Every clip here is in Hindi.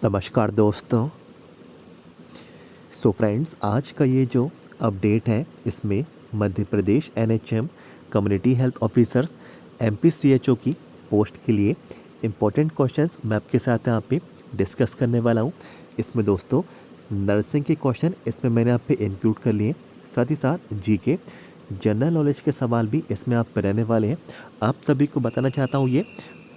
नमस्कार दोस्तों। फ्रेंड्स, आज का ये जो अपडेट है इसमें Madhya Pradesh NHM community health officers एमपीसीएचओ की पोस्ट के लिए इम्पोर्टेंट क्वेश्चंस मैं आपके साथ यहाँ पे डिस्कस करने वाला हूँ। इसमें दोस्तों नर्सिंग के क्वेश्चन इसमें मैंने आप पे इंक्लूड कर लिए, साथ ही साथ जीके जनरल नॉलेज के सवाल भी इसमें आप पे रहने वाले हैं। आप सभी को बताना चाहता हूँ ये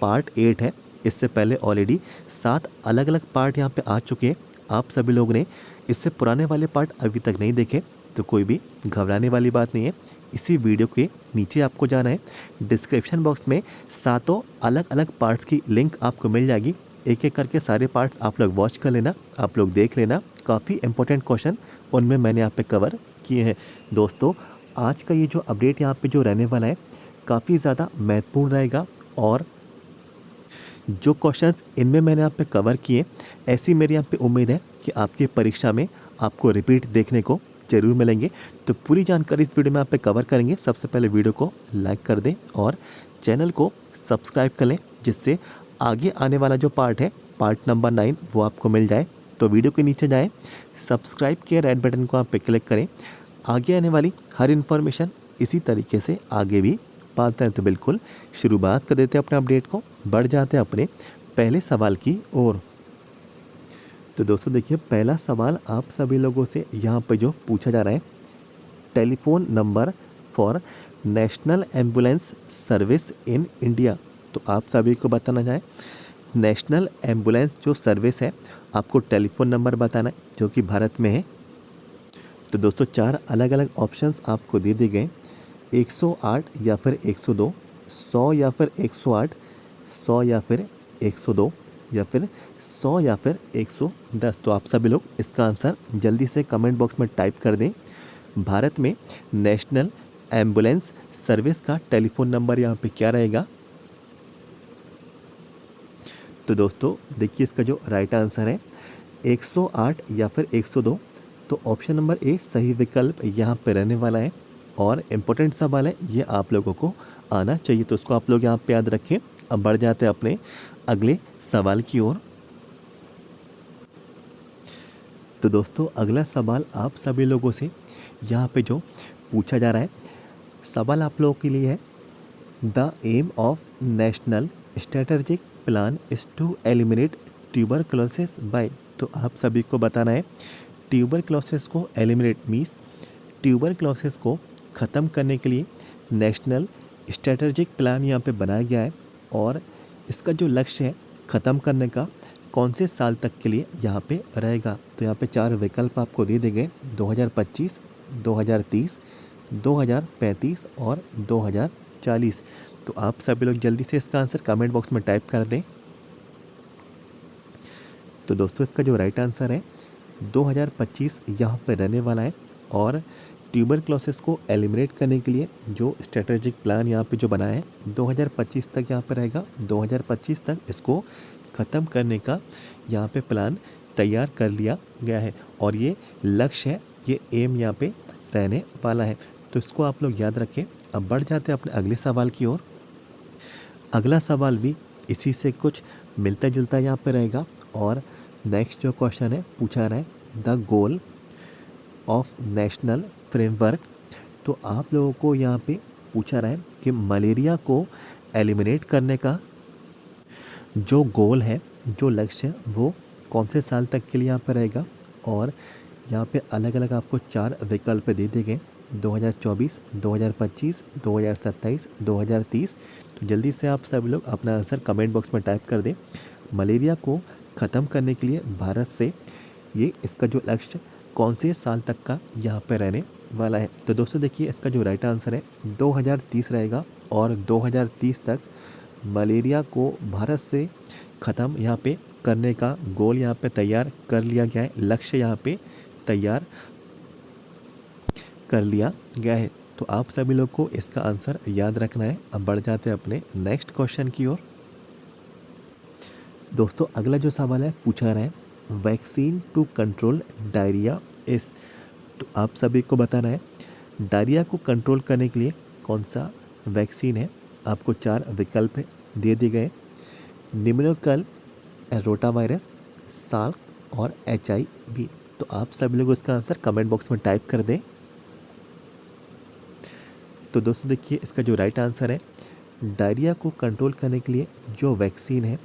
पार्ट 8 है। इससे पहले ऑलरेडी 7 अलग अलग पार्ट यहाँ पे आ चुके हैं। आप सभी लोग ने इससे पुराने वाले पार्ट अभी तक नहीं देखे तो कोई भी घबराने वाली बात नहीं है। इसी वीडियो के नीचे आपको जाना है, डिस्क्रिप्शन बॉक्स में सातों अलग अलग पार्ट्स की लिंक आपको मिल जाएगी। एक एक करके सारे पार्ट्स आप लोग वॉच कर लेना, आप लोग देख लेना। काफ़ी इंपॉर्टेंट क्वेश्चन उनमें मैंने यहाँ पे कवर किए हैं। दोस्तों आज का ये जो अपडेट यहाँ पे जो रहने वाला है काफ़ी ज़्यादा महत्वपूर्ण रहेगा, और जो क्वेश्चंस इनमें मैंने आप पे कवर किए, ऐसी मेरी यहाँ पे उम्मीद है कि आपकी परीक्षा में आपको रिपीट देखने को ज़रूर मिलेंगे। तो पूरी जानकारी इस वीडियो में आप पे कवर करेंगे। सबसे पहले वीडियो को लाइक कर दें और चैनल को सब्सक्राइब कर लें, जिससे आगे आने वाला जो पार्ट है पार्ट नंबर 9 वो आपको मिल जाए। तो वीडियो के नीचे जाएँ, सब्सक्राइब के रेड बटन को आप पे क्लिक करें। आगे आने वाली हर इन्फॉर्मेशन इसी तरीके से आगे भी पाते हैं। तो बिल्कुल शुरुआत कर देते हैं अपने अपडेट को, बढ़ जाते हैं अपने पहले सवाल की ओर। तो दोस्तों देखिए, पहला सवाल आप सभी लोगों से यहाँ पर जो पूछा जा रहा है, telephone number for national ambulance service in India. तो आप सभी को बताना जाए नेशनल एम्बुलेंस जो सर्विस है आपको टेलीफोन नंबर बताना है जो कि भारत में है। तो दोस्तों 4 अलग अलग ऑप्शंस आपको दे दिए गए, 108 या फिर 102, 100 या फिर 108, 100 या फिर 102, या फिर 100 या फिर 110। तो आप सभी लोग इसका आंसर जल्दी से कमेंट बॉक्स में टाइप कर दें। भारत में नेशनल एम्बुलेंस सर्विस का टेलीफोन नंबर यहाँ पे क्या रहेगा? तो दोस्तों देखिए, इसका जो राइट आंसर है 108 या फिर 102। तो ऑप्शन नंबर ए सही विकल्प यहाँ पे रहने वाला है, और इम्पोर्टेंट सवाल है ये, आप लोगों को आना चाहिए। तो उसको आप लोग यहाँ पे याद रखें। अब बढ़ जाते हैं अपने अगले सवाल की ओर। तो दोस्तों अगला सवाल आप सभी लोगों से यहाँ पे जो पूछा जा रहा है, सवाल आप लोगों के लिए है, the aim of national strategic plan is to eliminate tuberculosis by. तो आप सभी को बताना है ट्यूबरक्लोसिस को एलिमिनेट मीन्स ट्यूबरक्लोसिस को ख़त्म करने के लिए नेशनल स्ट्रेटेजिक प्लान यहाँ पे बनाया गया है, और इसका जो लक्ष्य है ख़त्म करने का कौन से साल तक के लिए यहाँ पे रहेगा? तो यहाँ पे 4 विकल्प आपको दे गए, 2025, 2030, 2035 और 2040। तो आप सभी लोग जल्दी से इसका आंसर कमेंट बॉक्स में टाइप कर दें। तो दोस्तों इसका जो राइट आंसर है 2025 यहाँ पे रहने वाला है, और ट्यूबरक्लोसिस को एलिमिनेट करने के लिए जो स्ट्रेटेजिक प्लान यहाँ पे जो बनाया है 2025 तक यहाँ पे रहेगा। 2025 तक इसको ख़त्म करने का यहाँ पे प्लान तैयार कर लिया गया है, और ये लक्ष्य है, ये एम यहाँ पे रहने वाला है। तो इसको आप लोग याद रखें। अब बढ़ जाते हैं अपने अगले सवाल की ओर। अगला सवाल भी इसी से कुछ मिलता जुलता यहाँ पे रहेगा, और नेक्स्ट जो क्वेश्चन है पूछा रहा है, the goal of national framework. तो आप लोगों को यहाँ पे पूछा रहा है कि मलेरिया को एलिमिनेट करने का जो गोल है, जो लक्ष्य है, वो कौन से साल तक के लिए यहाँ पे रहेगा? और यहाँ पे अलग अलग आपको 4 विकल्प दे दिए गए, 2024, 2025, 2027, 2030। तो जल्दी से आप सभी लोग अपना आंसर कमेंट बॉक्स में टाइप कर दें। मलेरिया को ख़त्म करने के लिए भारत से ये इसका जो लक्ष्य कौन से साल तक का यहाँ पे रहने वाला है? तो दोस्तों देखिए, इसका जो राइट आंसर है 2030 रहेगा, और 2030 तक मलेरिया को भारत से ख़त्म यहाँ पे करने का गोल यहाँ पे तैयार कर लिया गया है, लक्ष्य यहाँ पे तैयार कर लिया गया है। तो आप सभी लोग को इसका आंसर याद रखना है। अब बढ़ जाते हैं अपने नेक्स्ट क्वेश्चन की ओर। दोस्तों अगला जो सवाल है पूछा रहा है, वैक्सीन टू कंट्रोल डायरिया इस। तो आप सभी को बताना है डायरिया को कंट्रोल करने के लिए कौन सा वैक्सीन है? आपको 4 विकल्प दे दिए गए, निम्नोकल रोटावायरस, साल्क और HIV। तो आप सभी लोग इसका आंसर कमेंट बॉक्स में टाइप कर दें। तो दोस्तों देखिए, इसका जो राइट आंसर है, डायरिया को कंट्रोल करने के लिए जो वैक्सीन है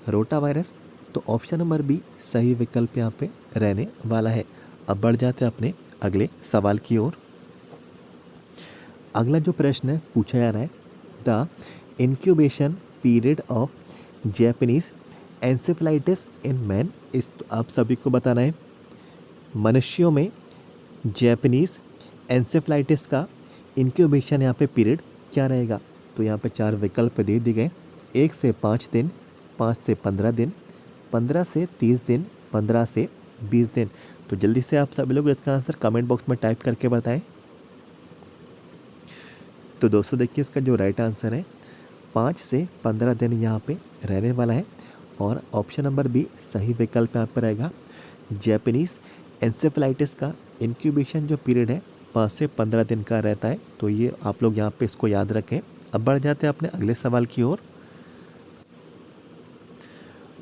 रोटा वायरस। तो ऑप्शन नंबर बी सही विकल्प यहाँ पे रहने वाला है। अब बढ़ जाते हैं अपने अगले सवाल की ओर। अगला जो प्रश्न है पूछा जा रहा है, the incubation period of Japanese encephalitis in man. इस आप सभी को बताना है मनुष्यों में जैपनीज एंसेफेलाइटिस का इंक्यूबेशन यहाँ पे पीरियड क्या रहेगा। तो यहाँ पे 4 विकल्प दे दिए गए, 1 से 5 दिन, 5 से 15 दिन, 15 से 30 दिन, 15 से 20 दिन। तो जल्दी से आप सभी लोग इसका आंसर कमेंट बॉक्स में टाइप करके बताएं। तो दोस्तों देखिए, इसका जो राइट आंसर है 5 से 15 दिन यहाँ पे रहने वाला है और ऑप्शन नंबर बी सही विकल्प यहाँ पे रहेगा। जैपनीज एंसेफेलाइटिस का इंक्यूबेशन जो पीरियड है 5 से 15 दिन का रहता है। तो ये आप लोग यहाँ पे इसको याद रखें। अब बढ़ जाते हैं अपने अगले सवाल की ओर।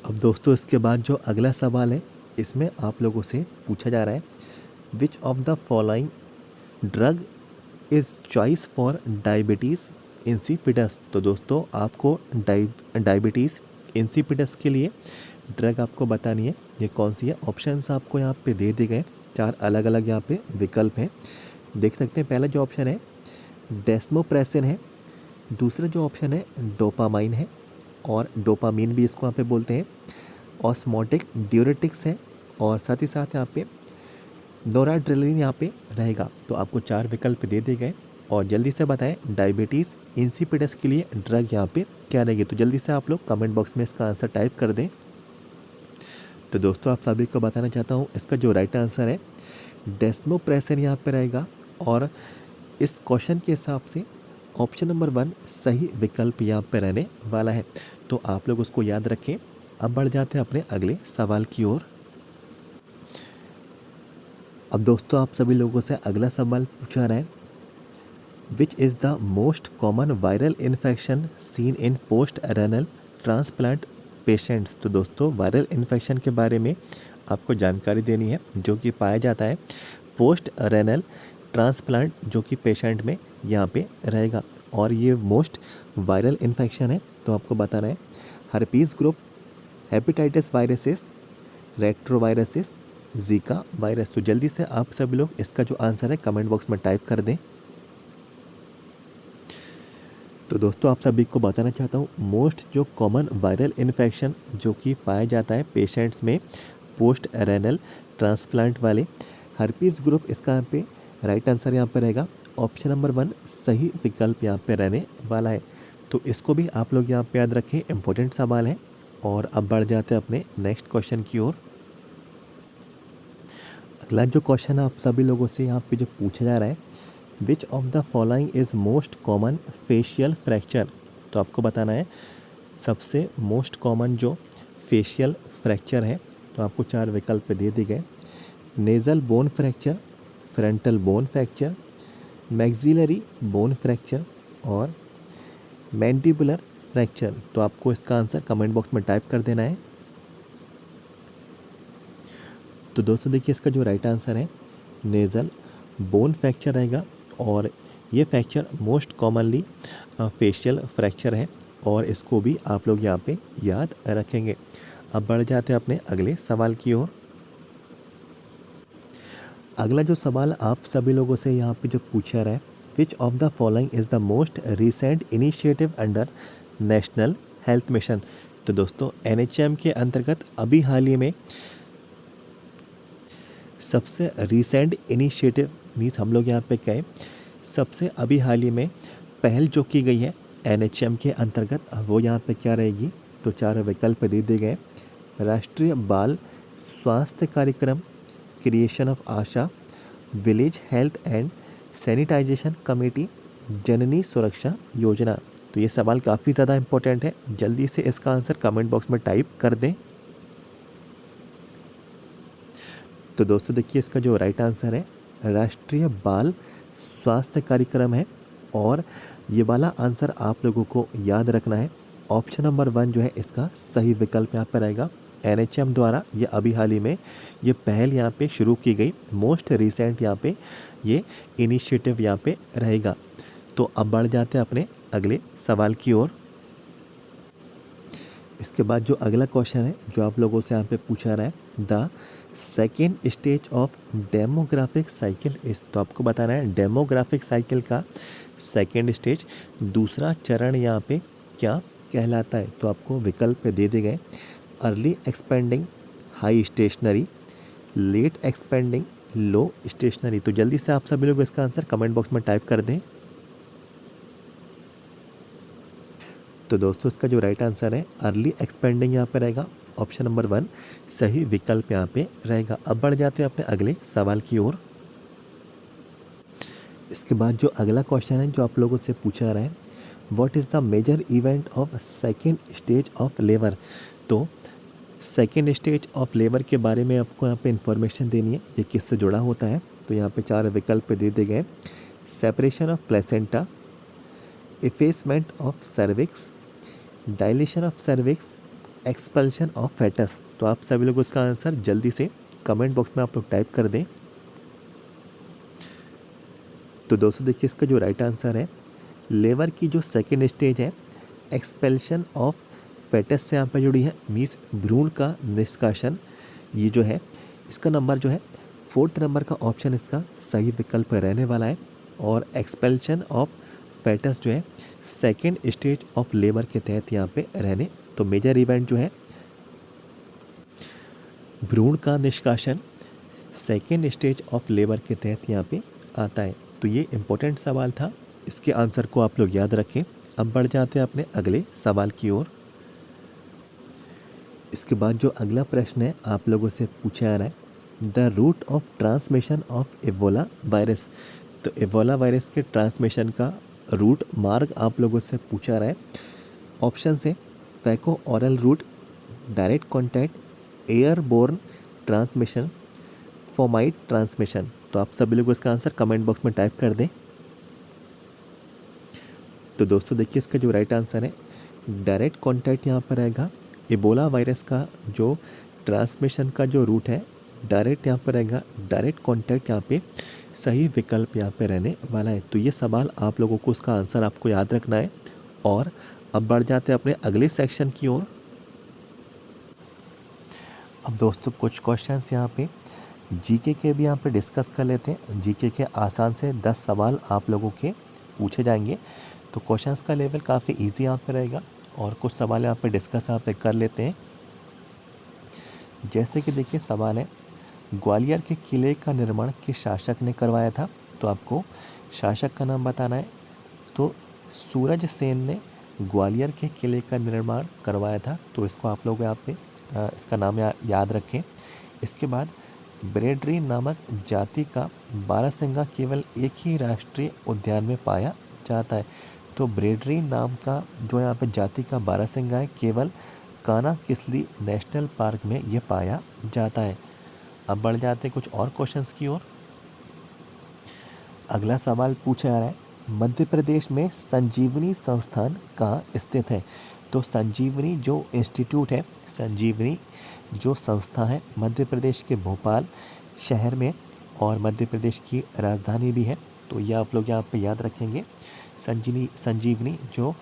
अब दोस्तों इसके बाद जो अगला सवाल है, इसमें आप लोगों से पूछा जा रहा है, which of the following drug is choice for diabetes insipidus. तो दोस्तों आपको डायबिटीज़ इंसिपिडस के लिए ड्रग आपको बतानी है, ये कौन सी है। ऑप्शंस आपको यहाँ पे दे दिए गए, 4 अलग अलग यहाँ पे विकल्प हैं, देख सकते हैं। पहला जो ऑप्शन है डेस्मोप्रेसिन है, दूसरा जो ऑप्शन है डोपामाइन है और डोपामीन भी इसको यहाँ पे बोलते हैं, ऑस्मोटिक ड्यूरेटिक्स है और साथ ही साथ यहाँ पे नोराड्रेनालिन यहाँ पे रहेगा। तो आपको 4 विकल्प दे दिए गए और जल्दी से बताएं डायबिटीज़ इंसिपिडस के लिए ड्रग यहाँ पे क्या रहेगी। तो जल्दी से आप लोग कमेंट बॉक्स में इसका आंसर टाइप कर दें। तो दोस्तों आप सभी को बताना चाहता हूँ, इसका जो राइट आंसर है डेस्मोप्रेसिन यहाँ पे रहेगा और इस क्वेश्चन के हिसाब से ऑप्शन नंबर 1 सही विकल्प यहाँ पे रहने वाला है। तो आप लोग उसको याद रखें। अब बढ़ जाते हैं अपने अगले सवाल की ओर। अब दोस्तों आप सभी लोगों से अगला सवाल पूछा रहा है, which is the most common viral infection seen in post renal transplant patients. तो दोस्तों वायरल इन्फेक्शन के बारे में आपको जानकारी देनी है जो कि पाया जाता है पोस्ट रेनल ट्रांसप्लांट जो कि पेशेंट में यहाँ पे रहेगा और ये मोस्ट वायरल इन्फेक्शन है। तो आपको बताना है herpes group, hepatitis viruses, retroviruses, Zika virus. तो जल्दी से आप सभी लोग इसका जो आंसर है कमेंट बॉक्स में टाइप कर दें। तो दोस्तों आप सभी को बताना चाहता हूँ, मोस्ट जो कॉमन वायरल इन्फेक्शन जो कि पाया जाता है पेशेंट्स में पोस्ट रेनल ट्रांसप्लांट वाले, हर्पीस ग्रुप इसका यहाँ पे राइट आंसर यहाँ पे रहेगा। ऑप्शन नंबर 1 सही विकल्प यहाँ पे रहने वाला है। तो इसको भी आप लोग यहाँ पे याद रखें, इम्पोर्टेंट सवाल है। और अब बढ़ जाते हैं अपने नेक्स्ट क्वेश्चन की ओर। अगला जो क्वेश्चन आप सभी लोगों से यहाँ पे जो पूछा जा रहा है, which of the following is most common facial fracture. तो आपको बताना है सबसे मोस्ट कॉमन जो फेशियल फ्रैक्चर है। तो आपको 4 विकल्प दे दिए गए, nasal bone fracture, frontal bone fracture, maxillary bone fracture और मैंडिबुलर फ्रैक्चर। तो आपको इसका आंसर कमेंट बॉक्स में टाइप कर देना है। तो दोस्तों देखिए, इसका जो राइट आंसर है नेज़ल बोन फ्रैक्चर रहेगा और ये fracture most commonly facial fracture है और इसको भी आप लोग यहाँ पे याद रखेंगे। अब बढ़ जाते हैं अपने अगले सवाल की ओर। अगला जो सवाल आप सभी लोगों से यहाँ पे जो पूछा रहा है, which of the following is the most recent initiative under national health mission. तो दोस्तों NHM के अंतर्गत अभी हाल ही में सबसे रिसेंट इनिशिएटिव मीन्स हम लोग यहाँ पे कहें सबसे अभी हाल ही में पहल जो की गई है NHM के अंतर्गत, वो यहाँ पे क्या रहेगी। तो 4 विकल्प दे दिए गए, राष्ट्रीय Bal Swasthya Karyakram, creation of ASHA, village health and sanitization committee, Janani Suraksha Yojana. तो ये सवाल काफ़ी ज़्यादा इम्पोर्टेंट है, जल्दी से इसका आंसर कमेंट बॉक्स में टाइप कर दें। तो दोस्तों देखिए, इसका जो राइट आंसर है राष्ट्रीय बाल स्वास्थ्य कार्यक्रम है और ये वाला आंसर आप लोगों को याद रखना है। ऑप्शन नंबर 1 जो है इसका सही विकल्प यहाँ पर रहेगा। NHM द्वारा ये अभी हाल ही में ये पहल यहाँ पे शुरू की गई, मोस्ट रिसेंट यहाँ पे ये इनिशिएटिव यहाँ पे रहेगा। तो अब बढ़ जाते हैं अपने अगले सवाल की ओर। इसके बाद जो अगला क्वेश्चन है जो आप लोगों से यहाँ पे पूछा रहा है, the second stage of demographic cycle इस, तो आपको बताना है डेमोग्राफिक साइकिल का सेकेंड स्टेज, दूसरा चरण यहाँ पे क्या कहलाता है। तो आपको विकल्प दे दिए गए, early expanding high stationary, late expanding low stationary. तो जल्दी से आप सभी लोग इसका आंसर कमेंट बॉक्स में टाइप कर दें। तो दोस्तों इसका जो राइट आंसर है अर्ली एक्सपेंडिंग यहाँ पे रहेगा, ऑप्शन नंबर 1 सही विकल्प यहाँ पे रहेगा। अब बढ़ जाते हैं अपने अगले सवाल की ओर। इसके बाद जो अगला क्वेश्चन है जो आप लोगों से पूछा रहा है, what is the major event of second stage of labour. तो सेकेंड स्टेज ऑफ लेबर के बारे में आपको यहाँ पे इंफॉर्मेशन देनी है, ये किससे जुड़ा होता है। तो यहाँ पे 4 विकल्प दे दिए गए, separation of placenta, effacement of cervix, dilation of cervix, expulsion of foetus. तो आप सभी लोग उसका आंसर जल्दी से कमेंट बॉक्स में आप लोग टाइप कर दें। तो दोस्तों देखिए इसका जो राइट आंसर है, लेबर की जो सेकेंड स्टेज है एक्सपेल्शन ऑफ फेटस से यहाँ पर जुड़ी है, मीन्स भ्रूण का निष्कासन। ये जो है इसका नंबर जो है 4th नंबर का ऑप्शन इसका सही विकल्प रहने वाला है। और एक्सपेल्शन ऑफ फेटस जो है सेकेंड स्टेज ऑफ लेबर के तहत यहाँ पे रहने। तो मेजर इवेंट जो है भ्रूण का निष्कासन सेकेंड स्टेज ऑफ लेबर के तहत यहाँ पे आता है। तो ये इम्पोर्टेंट सवाल था, इसके आंसर को आप लोग याद रखें। अब बढ़ जाते हैं अपने अगले सवाल की ओर। इसके बाद जो अगला प्रश्न है आप लोगों से पूछा जा रहा है, the route of transmission of Ebola virus. तो एबोला वायरस के ट्रांसमिशन का रूट मार्ग आप लोगों से पूछा रहा है। ऑप्शन है faeco oral route, direct contact, airborne transmission, fomite transmission. तो आप सभी लोग इसका आंसर कमेंट बॉक्स में टाइप कर दें। तो दोस्तों देखिए इसका जो राइट आंसर है डायरेक्ट कॉन्टैक्ट यहाँ पर रहेगा। एबोला वायरस का जो ट्रांसमिशन का जो रूट है डायरेक्ट यहाँ पर रहेगा, डायरेक्ट कॉन्टैक्ट यहाँ पे सही विकल्प यहाँ पे रहने वाला है। तो ये सवाल आप लोगों को उसका आंसर आपको याद रखना है। और अब बढ़ जाते हैं अपने अगले सेक्शन की ओर। अब दोस्तों कुछ क्वेश्चंस यहाँ पे जीके के भी यहाँ पे डिस्कस कर लेते हैं। जीके के आसान से 10 सवाल आप लोगों के पूछे जाएंगे। तो क्वेश्चंस का लेवल काफ़ी इजी यहाँ पे रहेगा और कुछ सवाल यहाँ पे डिस्कस यहाँ पे कर लेते हैं। जैसे कि देखिए सवाल है, ग्वालियर के किले का निर्माण किस शासक ने करवाया था। तो आपको शासक का नाम बताना है। तो सूरज सेन ने ग्वालियर के किले का निर्माण करवाया था। तो इसको आप लोग यहाँ पे इसका नाम याद रखें। इसके बाद ब्रेडरी नामक जाति का बारहसिंगा केवल एक ही राष्ट्रीय उद्यान में पाया जाता है। तो ब्रेडरी नाम का जो यहाँ पे जाति का बारहसिंगा है केवल कान्हा किसली नेशनल पार्क में ये पाया जाता है। अब बढ़ जाते हैं कुछ और क्वेश्चंस की ओर। अगला सवाल पूछा जा रहा है, मध्य प्रदेश में संजीवनी संस्थान कहाँ स्थित है। तो संजीवनी जो इंस्टीट्यूट है, संजीवनी जो संस्था है मध्य प्रदेश के भोपाल शहर में और मध्य प्रदेश की राजधानी भी है। तो ये आप लोग यहाँ पे याद रखेंगे। संजीवनी जो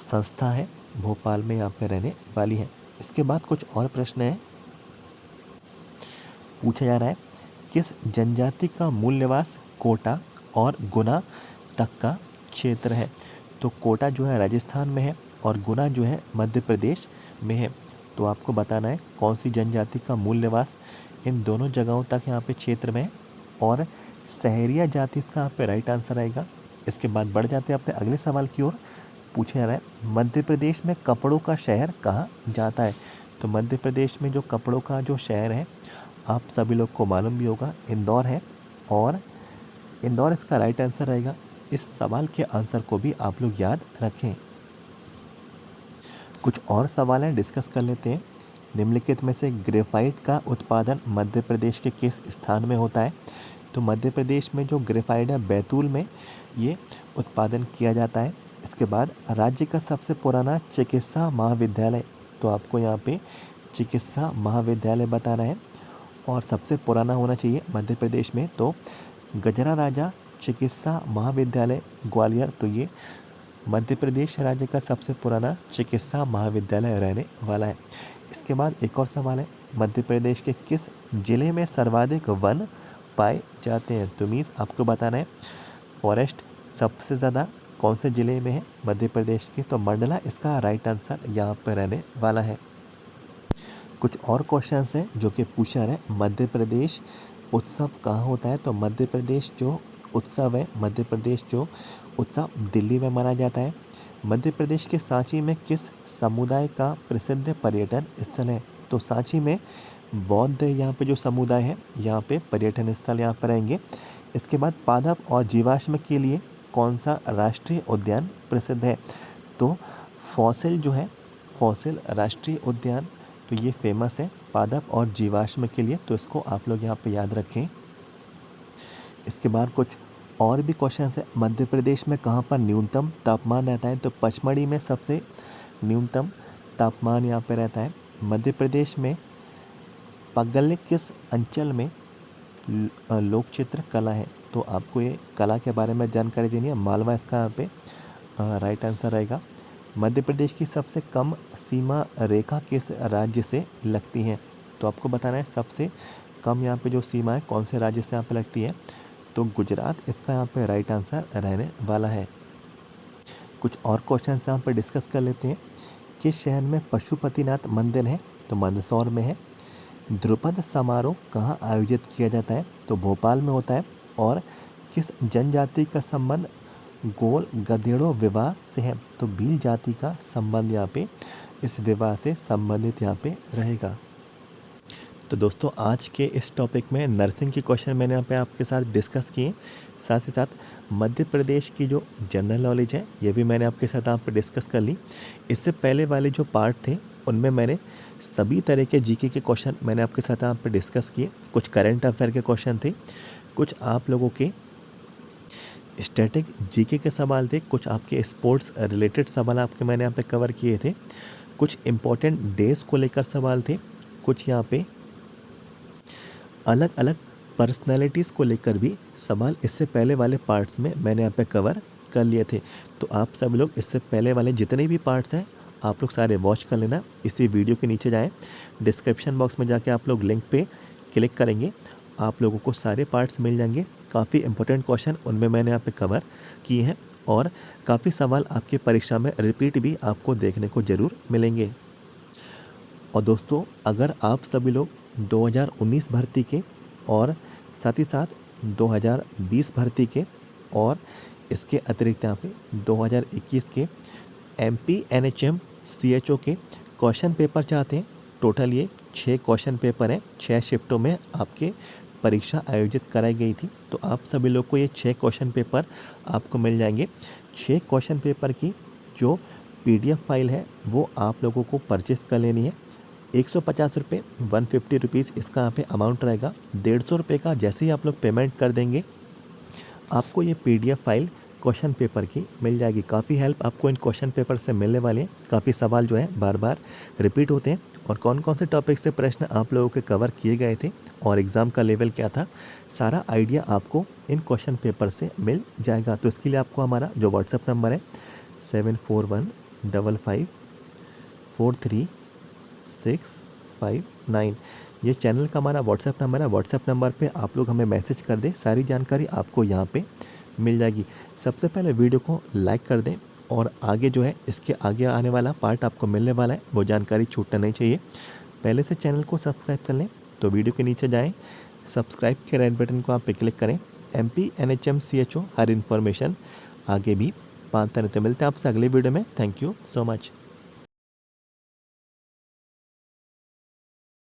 संस्था है भोपाल में यहाँ पे रहने वाली है। इसके बाद कुछ और प्रश्न है। पूछा जा रहा है, किस जनजाति का मूल निवास कोटा और गुना तक का क्षेत्र है। तो कोटा जो है राजस्थान में है और गुना जो है मध्य प्रदेश में है। तो आपको बताना है कौन सी जनजाति का मूल निवास इन दोनों जगहों तक यहाँ पे क्षेत्र में है। और सहरिया जाति इसका यहाँ पे राइट आंसर आएगा। इसके बाद बढ़ जाते हैं अपने अगले सवाल की ओर। पूछा जा रहा है, मध्य प्रदेश में कपड़ों का शहर कहाँ जाता है। तो मध्य प्रदेश में जो कपड़ों का जो शहर है आप सभी लोग को मालूम भी होगा, इंदौर है। और इंदौर इसका राइट आंसर रहेगा। इस सवाल के आंसर को भी आप लोग याद रखें। कुछ और सवाल हैं डिस्कस कर लेते हैं। निम्नलिखित में से ग्रेफाइट का उत्पादन मध्य प्रदेश के किस स्थान में होता है। तो मध्य प्रदेश में जो ग्रेफाइट है बैतूल में ये उत्पादन किया जाता है। इसके बाद राज्य का सबसे पुराना चिकित्सा महाविद्यालय। तो आपको यहाँ पे चिकित्सा महाविद्यालय बताना है और सबसे पुराना होना चाहिए मध्य प्रदेश में, तो गजरा राजा चिकित्सा महाविद्यालय ग्वालियर, तो ये मध्य प्रदेश राज्य का सबसे पुराना चिकित्सा महाविद्यालय रहने वाला है। इसके बाद एक और सवाल है, मध्य प्रदेश के किस जिले में सर्वाधिक वन पाए जाते हैं? तो मीन्स आपको बताना है फॉरेस्ट सबसे ज़्यादा कौन से ज़िले में है मध्य प्रदेश के, तो मंडला इसका राइट आंसर यहाँ पर रहने वाला है। कुछ और क्वेश्चंस हैं जो कि पूछा रहे, मध्य प्रदेश उत्सव कहाँ होता है? तो मध्य प्रदेश जो उत्सव है, मध्य प्रदेश जो उत्सव दिल्ली में मनाया जाता है। मध्य प्रदेश के सांची में किस समुदाय का प्रसिद्ध पर्यटन स्थल है? तो सांची में बौद्ध यहाँ पे जो समुदाय है, यहाँ पे पर्यटन स्थल यहाँ पर रहेंगे। इसके बाद पादप और जीवाश्म के लिए कौन सा राष्ट्रीय उद्यान प्रसिद्ध है? तो फॉसिल जो है, फॉसिल राष्ट्रीय उद्यान, तो ये फेमस है पादप और जीवाश्म के लिए, तो इसको आप लोग यहाँ पे याद रखें। इसके बाद कुछ और भी क्वेश्चन है, मध्य प्रदेश में कहाँ पर न्यूनतम तापमान रहता है? तो पचमढ़ी में सबसे न्यूनतम तापमान यहाँ पे रहता है। मध्य प्रदेश में पगले किस अंचल में लोक चित्र कला है? तो आपको ये कला के बारे में जानकारी देनी है, मालवा इसका यहाँ पे राइट आंसर रहेगा। मध्य प्रदेश की सबसे कम सीमा रेखा किस राज्य से लगती है? तो आपको बताना है सबसे कम यहाँ पे जो सीमा है कौन से राज्य से यहाँ पे लगती है, तो गुजरात इसका यहाँ पे राइट आंसर रहने वाला है। कुछ और क्वेश्चन यहाँ पे डिस्कस कर लेते हैं। किस शहर में पशुपतिनाथ मंदिर है? तो मंदसौर में है। ध्रुपद समारोह कहाँ आयोजित किया जाता है? तो भोपाल में होता है। और किस जनजाति का संबंध गोल गधेड़ों विवाह से है? तो भील जाति का संबंध यहाँ पे इस विवाह से संबंधित यहाँ पे रहेगा। तो दोस्तों आज के इस टॉपिक में नर्सिंग के क्वेश्चन मैंने यहाँ पे आपके साथ डिस्कस किए, साथ ही साथ मध्य प्रदेश की जो जनरल नॉलेज है ये भी मैंने आपके साथ यहाँ पे डिस्कस कर ली। इससे पहले वाले जो पार्ट थे उनमें मैंने सभी तरह के जीके के क्वेश्चन मैंने आपके साथ यहाँ पे डिस्कस किए। कुछ करंट अफेयर के क्वेश्चन थे, कुछ आप लोगों के स्टैटिक जीके के सवाल थे, कुछ आपके स्पोर्ट्स रिलेटेड सवाल आपके मैंने यहाँ पे कवर किए थे, कुछ इम्पोर्टेंट डेज को लेकर सवाल थे, कुछ यहाँ पे अलग अलग पर्सनालिटीज़ को लेकर भी सवाल इससे पहले वाले पार्ट्स में मैंने यहाँ पे कवर कर लिए थे। तो आप सब लोग इससे पहले वाले जितने भी पार्ट्स हैं आप लोग सारे वॉच कर लेना। इसी वीडियो के नीचे जाएं, डिस्क्रिप्शन बॉक्स में जाके आप लोग लिंक पे क्लिक करेंगे, आप लोगों को सारे पार्ट्स मिल जाएंगे। काफ़ी इंपॉर्टेंट क्वेश्चन उनमें मैंने यहाँ पे कवर किए हैं और काफ़ी सवाल आपकी परीक्षा में रिपीट भी आपको देखने को ज़रूर मिलेंगे। और दोस्तों अगर आप सभी लोग 2019 भर्ती के और साथ ही साथ 2020 भर्ती के और इसके अतिरिक्त यहाँ पे 2021 के MP NHM CHO के क्वेश्चन पेपर चाहते हैं, टोटल ये 6 क्वेश्चन पेपर हैं, 6 शिफ्टों में आपके परीक्षा आयोजित कराई गई थी। तो आप सभी लोग को ये 6 क्वेश्चन पेपर आपको मिल जाएंगे। 6 क्वेश्चन पेपर की जो PDF फाइल है वो आप लोगों को परचेस कर लेनी है। 150 रुपये 150 रुपीज़ इसका यहाँ पे अमाउंट रहेगा। 150 रुपये का जैसे ही आप लोग पेमेंट कर देंगे आपको ये PDF फाइल क्वेश्चन पेपर की मिल जाएगी। काफ़ी हेल्प आपको इन क्वेश्चन पेपर से मिलने वाले हैं। काफ़ी सवाल जो है बार बार रिपीट होते हैं और कौन कौन से टॉपिक से प्रश्न आप लोगों के कवर किए गए थे और एग्ज़ाम का लेवल क्या था, सारा आइडिया आपको इन क्वेश्चन पेपर से मिल जाएगा। तो इसके लिए आपको हमारा जो व्हाट्सएप नंबर है 7415543659, ये चैनल का हमारा व्हाट्सएप नंबर है। व्हाट्सएप नंबर पे आप लोग हमें मैसेज कर दें, सारी जानकारी आपको यहाँ पे मिल जाएगी। सबसे पहले वीडियो को लाइक कर दें और आगे जो है इसके आगे आने वाला पार्ट आपको मिलने वाला है, वो जानकारी छूटना नहीं चाहिए। पहले से चैनल को सब्सक्राइब कर लें तो वीडियो के नीचे जाएं, सब्सक्राइब के रेड बटन को आप पे क्लिक करें। MP NHM CHO हर इन्फॉर्मेशन आगे भी पाते रहते। मिलते हैं आपसे अगले वीडियो में। Thank you so much.